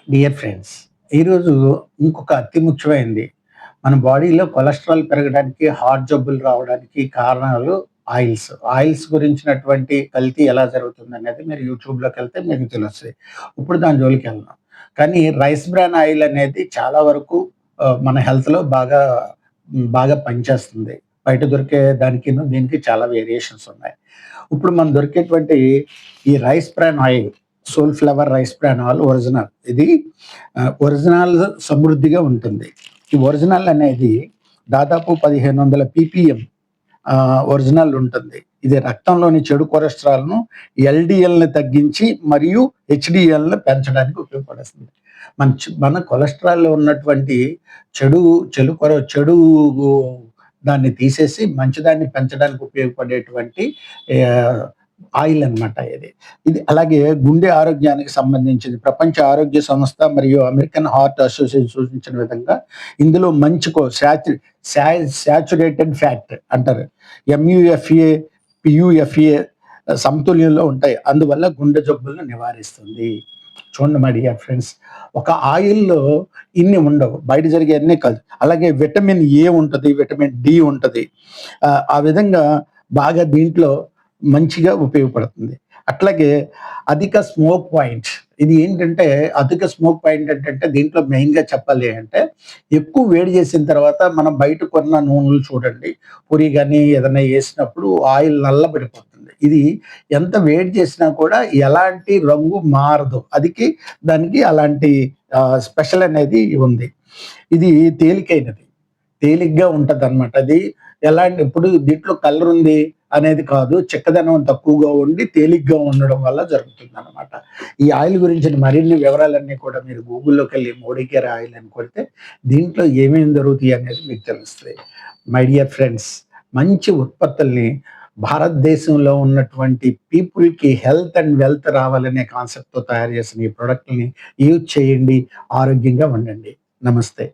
Dear friends, ఈరోజు ఇంకొక అతి ముఖ్యమైనది. మన బాడీలో కొలెస్ట్రాల్ పెరగడానికి, హార్ట్ జబ్బులు రావడానికి కారణాలు ఆయిల్స్. ఆయిల్స్ గురించినటువంటి కల్తీ ఎలా జరుగుతుందనేది మీరు యూట్యూబ్‌లోకెళ్తే మీకు తెలుస్తది. ఇప్పుడు దాని జోలికెళ్ళను. కానీ రైస్ బ్రాన్ ఆయిల్ అనేది చాలా వరకు మన హెల్త్‌లో బాగా పనిచేస్తుంది. బయట దొరికే దానికిను, దీనికి చాలా వేరియేషన్స్ ఉన్నాయి. ఇప్పుడు మనకు దొరికేటువంటి ఈ rice bran oil, sole flower rice bran oil original. ఇది ఒరిజినల్ సమృద్ధిగా ఉంటుంది. ఈ ఒరిజినల్ అనేది దాదాపు 1500 పీపీఎం ఒరిజినల్ ఉంటుంది. ఇది రక్తంలోని చెడు కొలెస్ట్రాల్‌ను, ఎల్‌డీఎల్‌ని తగ్గించి మరియు హెచ్‌డీఎల్‌ని పెంచడానికి ఉపయోగపడుతుంది. మన కొలెస్ట్రాల్‌లో ఉన్నటువంటి చెడు చెడు దాన్ని తీసేసి మంచిదాన్ని పెంచడానికి ఉపయోగపడేటువంటి ఆహ్, ఆయిల్ అన్నమాట ఇది. ఇది అలాగే గుండె ఆరోగ్యానికి సంబంధించింది. ప్రపంచ ఆరోగ్య సంస్థ మరియు అమెరికన్ హార్ట్ అసోసియేషన్ సూచించిన విధంగా ఇందులో మంచి సాచురేటెడ్ ఫ్యాట్ అంటారు. ఎంయూఎఫ్ఏ, పియూఎఫ్ఏ సమతుల్యంలో ఉంటాయి. అందువల్ల గుండె జబ్బులను నివారిస్తుంది. చూడండి మై డియర్ ఫ్రెండ్స్, ఒక ఆయిల్‌లో ఇన్ని ఉండవు. బయట జరిగే అన్నీ కాదు. అలాగే విటమిన్ ఏ ఉంటది, విటమిన్ డి ఉంటది. ఆ విధంగా బాగా దీంట్లో మంచిగా ఉపయోగపడుతుంది. అట్లాగే అధిక స్మోక్ పాయింట్. ఇది ఏంటంటే అధిక స్మోక్ పాయింట్ ఏంటంటే దీంట్లో మెయిన్‌గా చెప్పాలి అంటే ఎక్కువ వేడి చేసిన తర్వాత మనం బయట కొన్న నూనెలు చూడండి. పూరి గాని ఏదైనా ఏసినప్పుడు ఆయిల్ నల్లబడిపోతుంది. ఇది ఎంత వేడి చేసినా కూడా ఎలాంటి రంగు మారదు. దానికి అలాంటి స్పెషల్ అనేది ఉంది. ఇది తేలికైనది. తేలిగ్గా ఉంటదనమాట. అది ఇప్పుడు దీంట్లో కలర్ ఉంది అనేది కాదు. చిక్కదనం తక్కువగా ఉండి తేలిగ్గా ఉండడం వల్ల జరుగుతుందనమాట. ఈ ఆయిల్ గురించిన మరిన్ని వివరాలన్నీ కూడా మీరు గూగుల్‌లోకెళ్ళి మోడీ కేర్ ఆయిల్ అని కొడితే దీంట్లో ఏమేమి దొరుకుతాయి అనేది మీకు తెలుస్తది. మై డియర్ ఫ్రెండ్స్, మంచి ఉత్పత్తుల్ని భారతదేశంలో ఉన్నటువంటి పీపుల్‌కి హెల్త్ అండ్ వెల్త్ రావాలనే కాన్సెప్ట్‌తో తయారు చేసిన ఈ ప్రొడక్ట్‌లని యూజ్ చేయండి. ఆరోగ్యంగా ఉండండి. నమస్తే.